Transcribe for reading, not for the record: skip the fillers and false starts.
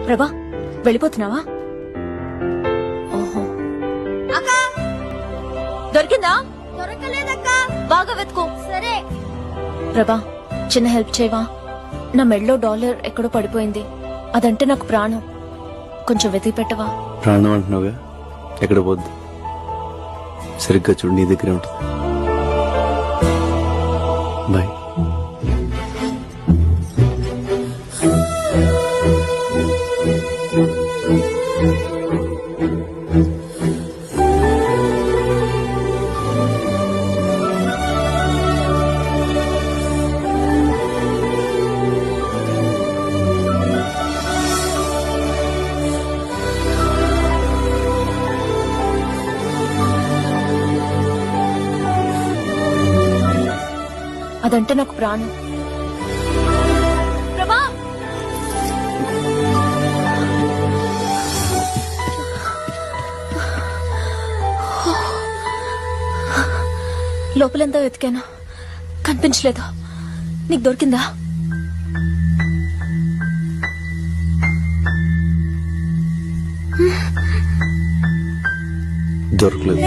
ప్రభా వెళ్ళిపోతున్నావా? ఓహో దొరికిందా? దొరకలేదక్కా. బాగా వెతుకో. సరే. ప్రభా చిన్న హెల్ప్ చేయవా? నా మెడలో $1 ఎక్కడో పడిపోయింది. అదంటే నాకు ప్రాణం. కొంచెం వెతికి పెట్టవా? ప్రాణం అంటున్నావుగా, ఎక్కడ పోద్దు. సరిగ్గా చూడు, నీ దగ్గరే ఉంటుంది. బాయ్. అదంటే నాకు ప్రాణం. ప్రభా లోపలంతా వెతికాను, కనిపించలేదు. నీకు దొరికిందా? దొరకలేదు.